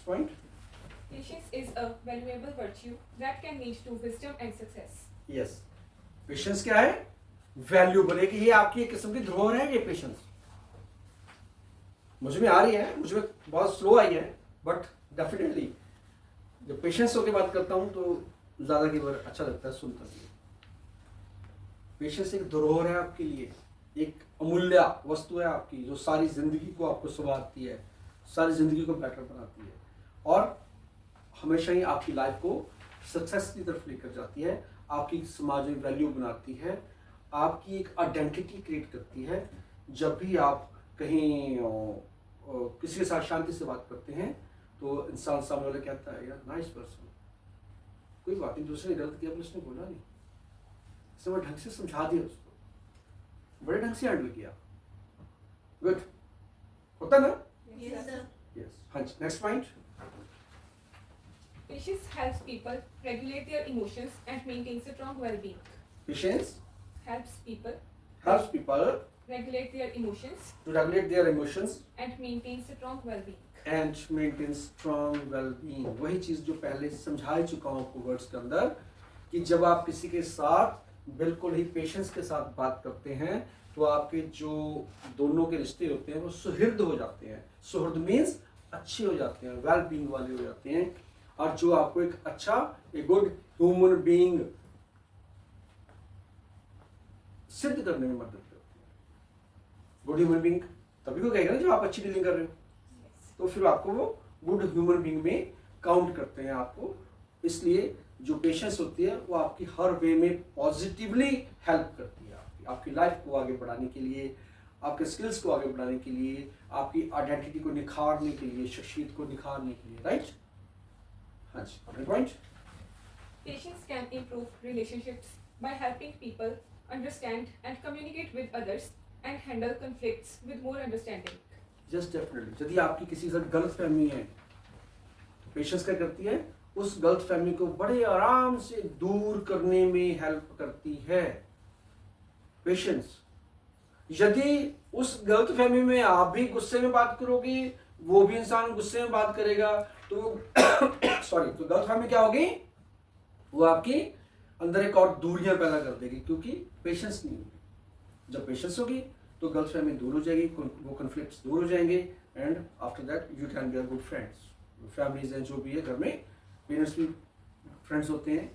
point. Patience is a valuable virtue that can lead to wisdom and success. Yes. Patience क्या है? Valuable है कि ये आपकी एक किस्म की धरोहर है ये पेशेंस. मुझे में आ रही है, मुझे में बहुत स्लो आई है, बट डेफिनेटली जब पेशेंस होकर बात करता हूँ तो ज़्यादा की बार अच्छा लगता है सुनता भी. पेशेंस एक धरोहर है आपके लिए, एक अमूल्य वस्तु है आपकी जो सारी ज़िंदगी को आपको संवारती है, सारी ज़िंदगी को बेटर बनाती है और हमेशा ही आपकी लाइफ को सक्सेस की तरफ लेकर जाती है, आपकी समाज में वैल्यू बनाती है, आपकी एक आइडेंटिटी क्रिएट करती है. जब भी आप कहीं किसी के साथ शांति से बात करते हैं तो इंसान सामने वाला कहता है यार नाइस पर्सन, कोई बात नहीं, दूसरे ने गलत किया उसने बोला नहीं, इसने वो ढंग से समझा दिया, उसको बड़े ढंग से हैंडल किया. गुड होता ना? Yes, sir. यस. हाँ जी, next point. Patience helps people regulate their emotions and maintain strong well-being. Patience Helps people helps people regulate their emotions to regulate their emotions and maintain strong well-being. and maintain strong well-being. वही चीज जो पहले समझा ही चुका हूँ आपको words के अंदर कि जब आप किसी के साथ बिल्कुल ही पेशेंस के साथ बात करते हैं तो आपके जो दोनों के रिश्ते होते हैं वो सुहृद हो जाते हैं. सुहृद मीन्स अच्छे हो जाते हैं, वेल बीइंग वाले हो जाते हैं और जो आपको एक अच्छा ए गुड ह्यूमन बीइंग सिद्ध करने में मदद करती है. गुड ह्यूमन बीइंग तभी को कहेगा ना जब आप अच्छी डीलिंग कर रहे हो, तो फिर आपको वो गुड ह्यूमन बीइंग में काउंट करते हैं आपको. इसलिए जो पेशेंस होती है वो आपकी हर वे में पॉजिटिवली हेल्प करती है, आपकी लाइफ को आगे बढ़ाने के लिए, आपके स्किल्स को आगे बढ़ाने के लिए, आपकी आइडेंटिटी को निखारने के लिए, शख्सियत को निखारने के लिए. राइट? हाँ जी, point. Patience can improve relationships by helping people understand and communicate with others and handle conflicts with more understanding. Just definitely यदि आपकी किसी के साथ गलत फहमी है तो पेशेंस क्या करती है? उस गलत फहमी को बड़े आराम से दूर करने में हेल्प करती है. पेशेंस. यदि उस गलत फहमी में आप भी गुस्से में बात करोगे, वो भी इंसान गुस्से में बात करेगा, तो सॉरी तो गलत फहमी क्या होगी? वो आपके अंदर एक और दूरियां पैदा कर देगी क्योंकि पेशेंस नहीं होगी. जब पेशेंस होगी तो गलतफहमी दूर हो जाएगी, वो कन्फ्लिक्ट्स दूर हो जाएंगे and after that you can be a good friends. Families हैं जो भी है, घर में पेरेंट्स भी फ्रेंड्स होते हैं.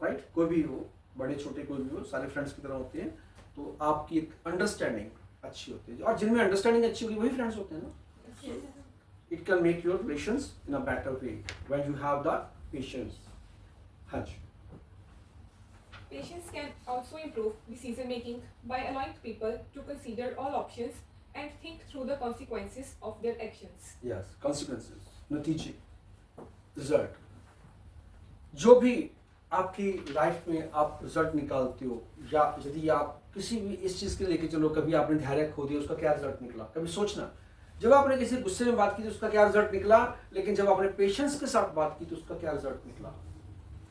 राइट? कोई भी हो, बड़े छोटे कोई भी हो, सारे फ्रेंड्स की तरह होते हैं. तो आपकी एक अंडरस्टैंडिंग अच्छी होती है और जिनमें अंडरस्टैंडिंग अच्छी होगी वही फ्रेंड्स होते हैं ना. It can make your relations in a better way when you have the patience. हाँ जी. Patience can also improve decision making by allowing people to consider all options and think through the consequences of their actions. Yes, consequences, नतीजे, result. जो भी आपकी life में आप result निकालते हो या यदि आप किसी भी इस चीज़ के लेके चलो, कभी आपने धैर्य खो दिया उसका क्या रिजल्ट निकला, कभी सोचना. जब आपने किसी गुस्से में बात की तो उसका क्या रिजल्ट निकला, लेकिन जब आपने पेशेंस के साथ बात की तो उसका क्या रिजल्ट निकला.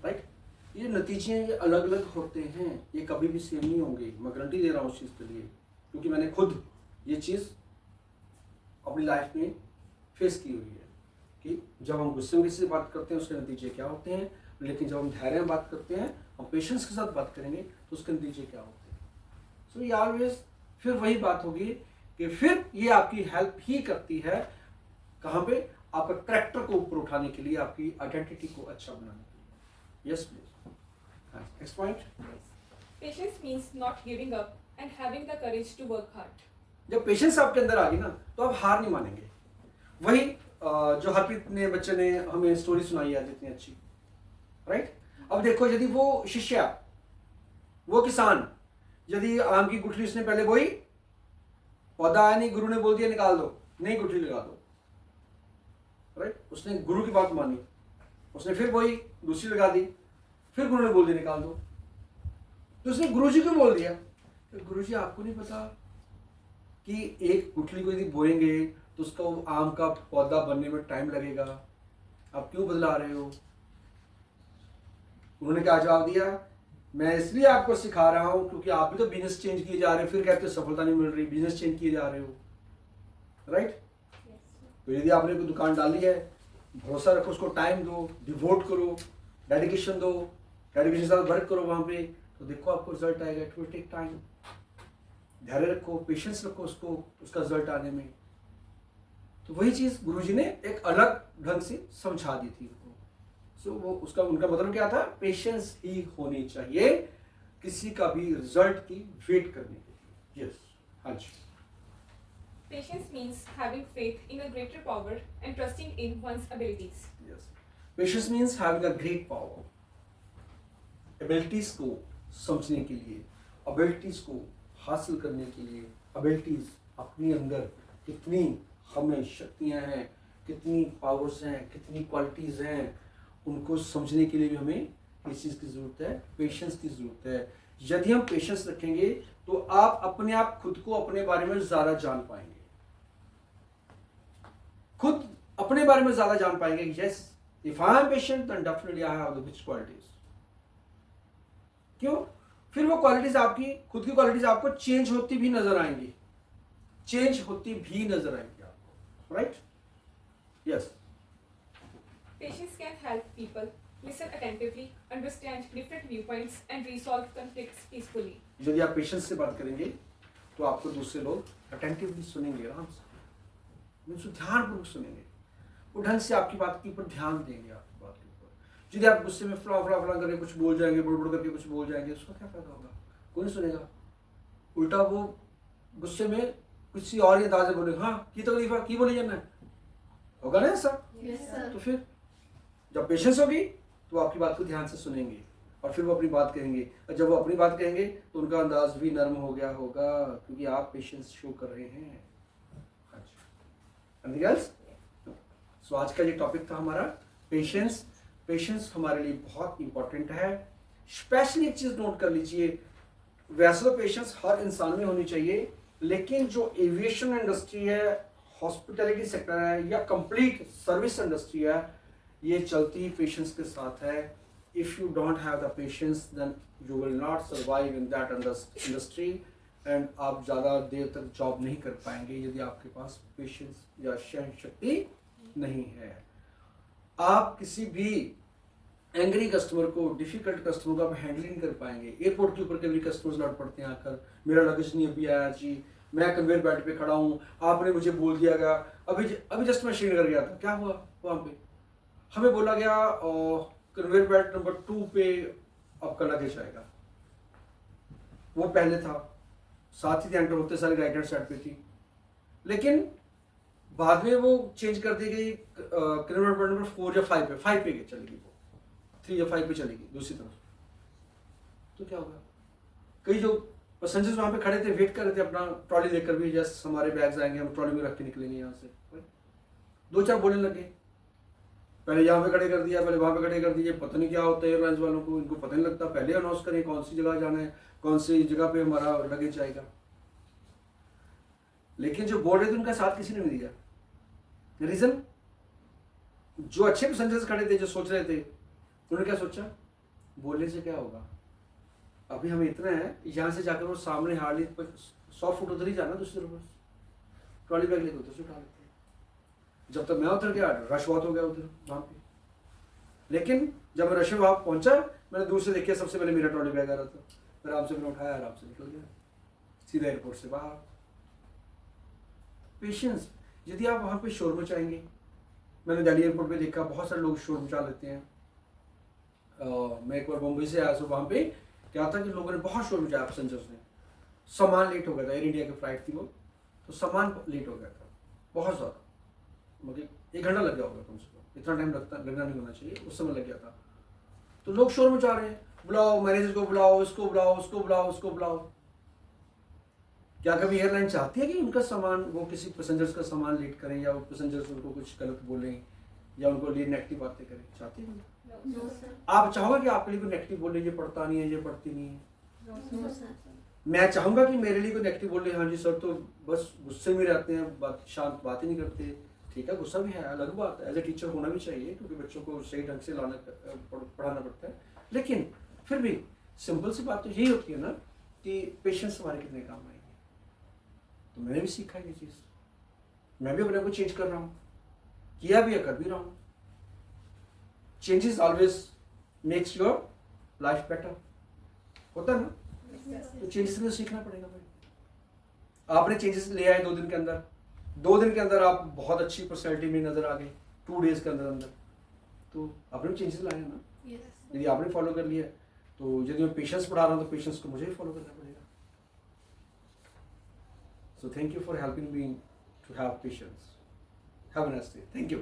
राइट? ये नतीजे ये अलग अलग होते हैं, ये कभी भी सेम नहीं होंगे. मैं गारंटी दे रहा हूँ उस चीज़ के लिए क्योंकि मैंने खुद ये चीज़ अपनी लाइफ में फेस की हुई है कि जब हम गुस्से में किसी से बात करते हैं उसके नतीजे क्या होते हैं, लेकिन जब हम धैर्य में बात करते हैं, हम पेशेंस के साथ बात करेंगे तो उसके नतीजे क्या होते हैं. सो ये ऑलवेज फिर वही बात होगी कि फिर ये आपकी हेल्प ही करती है कहाँ पे? आपका कैरेक्टर को ऊपर उठाने के लिए, आपकी आइडेंटिटी को अच्छा बनाने के लिए. Yes please. Next point. Patience means not giving up and having the courage to work hard. जब पेशेंस आपके अंदर आ गई ना तो आप हार नहीं मानेंगे. वही जो हरप्रीत ने बच्चे ने हमें स्टोरी सुनाई आज इतनी अच्छी. राइट? अब देखो यदि वो शिष्या, वो किसान, यदि आम की गुठली उसने पहले बोई, पौधा आया नहीं, गुरु ने बोल दिया निकाल दो, नहीं गुठली लगा दो. राइट? उसने गुरु की बात मानी, उसने फिर बोई, दूसरी लगा दी, फिर गुरु ने बोल दिया निकाल दो. तो उसने गुरुजी को बोल दिया तो गुरुजी आपको नहीं पता कि एक गुठली को यदि बोएंगे तो उसका वो आम का पौधा बनने में टाइम लगेगा, आप क्यों बदला रहे हो? उन्होंने क्या जवाब दिया? मैं इसलिए आपको सिखा रहा हूं क्योंकि आप भी तो बिजनेस चेंज किए जा रहे हो, फिर कहते हो सफलता नहीं मिल रही, बिजनेस चेंज किए जा रहे हो. राइट? तो यदि आपने कोई दुकान डाली है भरोसा रखो, उसको टाइम दो, डिवोट करो, डेडिकेशन दो, डेडिकेशन के साथ वर्क करो वहाँ पे, तो देखो आपको रिजल्ट आएगा। It will take time. धैर्य रखो, पेशेंस रखो उसको, उसका रिजल्ट आने में। तो वही चीज़ गुरुजी ने एक अलग ढंग से समझा दी थी उनको। सो वो उसका उनका मतलब क्या था, पेशेंस ही होनी चाहिए किसी का भी रिजल्ट की वेट करने के लिए। यस, हाँ जी। Patience means having faith in a greater power and trusting in one's abilities. Yes. Patience means having a great power. Abilities को समझने के लिए, abilities को हासिल करने के लिए, abilities अपने अंदर कितनी हमें शक्तियाँ हैं, कितनी पावर्स हैं, कितनी क्वालिटीज हैं, उनको समझने के लिए भी हमें इस चीज़ की ज़रूरत है, पेशेंस की ज़रूरत है। यदि हम पेशेंस रखेंगे तो आप अपने आप खुद को अपने बारे में ज़्यादा जान पाएंगे, खुद अपने बारे में ज्यादा जान पाएंगे कि yes, if I am patient then definitely I have the which qualities. क्यों? फिर वो क्वालिटीज आपकी खुद की क्वालिटीज आपको चेंज होती भी नजर आएंगी, चेंज होती भी नजर आएंगी आपको, right? Yes. Patience can help people listen attentively, understand different viewpoints, and resolve conflicts peacefully. यदि आप पेशेंस से बात करेंगे तो आपको दूसरे लोग अटेंटिवली सुनेंगे, आराम से, उनसे ध्यानपूर्वक सुनेंगे, वो ढंग से आपकी बात के ऊपर ध्यान देंगे, आपकी बात के ऊपर। यदि आप गुस्से में फला फला फला करके कुछ बोल जाएंगे, बुड़ करके कुछ बोल जाएंगे, उसका क्या फायदा होगा? कोई नहीं सुनेगा। उल्टा वो गुस्से में किसी और ही अंदाज में बोलेगा, हाँ की तकलीफ है, की बोली जाना होगा ना ऐसा? तो फिर जब पेशेंस होगी तो आपकी बात को ध्यान से सुनेंगे और फिर वो अपनी बात कहेंगे, और जब वो अपनी बात कहेंगे तो उनका अंदाज भी नर्म हो गया होगा, क्योंकि आप पेशेंस शो कर रहे हैं। Anything else? So आज का ये टॉपिक था हमारा पेशेंस। पेशेंस हमारे लिए बहुत इंपॉर्टेंट है। स्पेशली एक चीज नोट कर लीजिए, वैसे तो पेशेंस हर इंसान में होनी चाहिए, लेकिन जो एविएशन इंडस्ट्री है, हॉस्पिटैलिटी सेक्टर है, या कंप्लीट सर्विस इंडस्ट्री है, ये चलती पेशेंस के साथ है। If you don't have the patience then you will not survive in that industry, and आप ज़्यादा देर तक जॉब नहीं कर पाएंगे यदि आपके पास पेशेंस या सहन शक्ति नहीं है। आप किसी भी एंग्री कस्टमर को, डिफिकल्ट कस्टमर को आप हैंडल नहीं कर पाएंगे। एयरपोर्ट के ऊपर कभी कस्टमर्स लड़ पड़ते हैं आकर, मेरा लगेज नहीं अभी आया जी, मैं कन्वेयर बेल्ट पे खड़ा हूँ, आपने मुझे बोल दिया गया, अभी जस्ट मैं श्रीनगर गया था, क्या हुआ वहाँ पे? हमें बोला गया कन्वेयर बेल्ट नंबर 2 पे आपका लगेज आएगा। वो पहले था, साथ ही एंटर होते सारे राइट हैंड साइड पे थी, लेकिन बाद में वो चेंज कर दी गई, कन्वेयर बेल्ट नंबर 4 या 5 पे, 5 पे चली गई, वो 3 या 5 पे चली गई दूसरी तरफ। तो क्या होगा? कई जो पैसेंजर्स वहाँ पे खड़े थे, वेट कर रहे थे अपना ट्रॉली लेकर भी, जैसे हमारे बैग्स आएंगे, हम ट्रॉली में रख के निकलेंगे यहाँ से। 2-4 बोलने लगे, पहले यहाँ पे खड़े कर दिया, पहले वहाँ पे खड़े कर दिए, पता नहीं क्या होता है एयरलाइंस वालों को, इनको पता नहीं लगता, पहले अनाउंस करें कौन सी जगह जाना है, कौन सी जगह पे हमारा लगेज आएगा। लेकिन जो बोल रहे थे उनका साथ किसी ने नहीं दिया। रीजन, जो अच्छे पैसेंजर्स खड़े थे, जो सोच रहे थे, उन्होंने क्या सोचा, बोलने से क्या होगा, अभी हमें इतना है, यहाँ से जाकर वो सामने हार्डली 100 फुट उधर ही जाना, दूसरी तरफ ट्रॉली बैग लेकर उधर से उठा लेते। जब तक मैं उतर गया रश बहुत हो गया उधर वहाँ पे, लेकिन जब मैं रश में वहाँ पहुँचा, मैंने दूर से देखा, सबसे पहले मेरा ट्रॉली बैग आ रहा था, फिर आराम से मैंने उठाया, आराम से निकल गया सीधा एयरपोर्ट से बाहर। पेशेंस, यदि आप वहाँ पे शोर मचाएंगे, मैंने दिल्ली एयरपोर्ट पे देखा बहुत सारे लोग शोर मचा लेते हैं। मैं एक बार मुंबई से आया, तो वहाँ पे क्या था कि लोगों ने बहुत शोर मचाया, पैसेंजर्स ने, सामान लेट हो गया था, एयर इंडिया की फ्लाइट थी वो, तो सामान लेट हो गया था बहुत ज़्यादा, मतलब 1 घंटा लग गया होगा कम से कम, इतना टाइम लगना नहीं होना चाहिए, उस समय लग गया था। तो लोग शोर मचा रहे हैं, बुलाओ मैनेजर को, बुलाओ इसको, बुलाओ उसको, बुलाओ उसको, बुलाओ। क्या कभी एयरलाइन चाहती है कि उनका सामान, वो किसी पैसेंजर्स का सामान लेट करें, या वो पैसेंजर्स उनको कुछ गलत बोलें, या उनको लिए नेगेटिव बातें करें? चाहती है? आप चाहोगे कि आपके लिए कोई नेगेटिव बोले, ये पढ़ता नहीं है, ये पढ़ती नहीं है? मैं चाहूंगा कि मेरे लिए कोई नेगेटिव बोले, हाँ जी सर तो बस गुस्से में रहते हैं, शांत बात ही नहीं करते। ठीक है, गुस्सा भी है, अलग बात है, एज ए टीचर होना भी चाहिए, क्योंकि बच्चों को सही ढंग से पढ़ाना पड़ता है। लेकिन फिर भी सिंपल सी बात तो यही होती है ना कि पेशेंस हमारे कितने काम आएंगे। तो मैंने भी सीखा ये चीज़, मैं भी अपने को चेंज कर रहा हूँ, किया भी है, कर भी रहा हूँ। Changes always makes your life better, होता है ना? तो चेंजेस में सीखना पड़ेगा भाई। आपने चेंजेस ले आए 2 दिन के अंदर, 2 दिन के अंदर आप बहुत अच्छी पर्सनैलिटी में नजर आ गई, 2 डेज के अंदर अंदर, तो आपने चेंजेस लाए हैं ना। यदि आपने फॉलो कर लिया, तो यदि मैं पेशेंस पढ़ा रहा हूँ तो पेशेंस को मुझे ही फॉलो करना पड़ेगा। So thank you for helping me to have patience. Have a nice day. Thank you.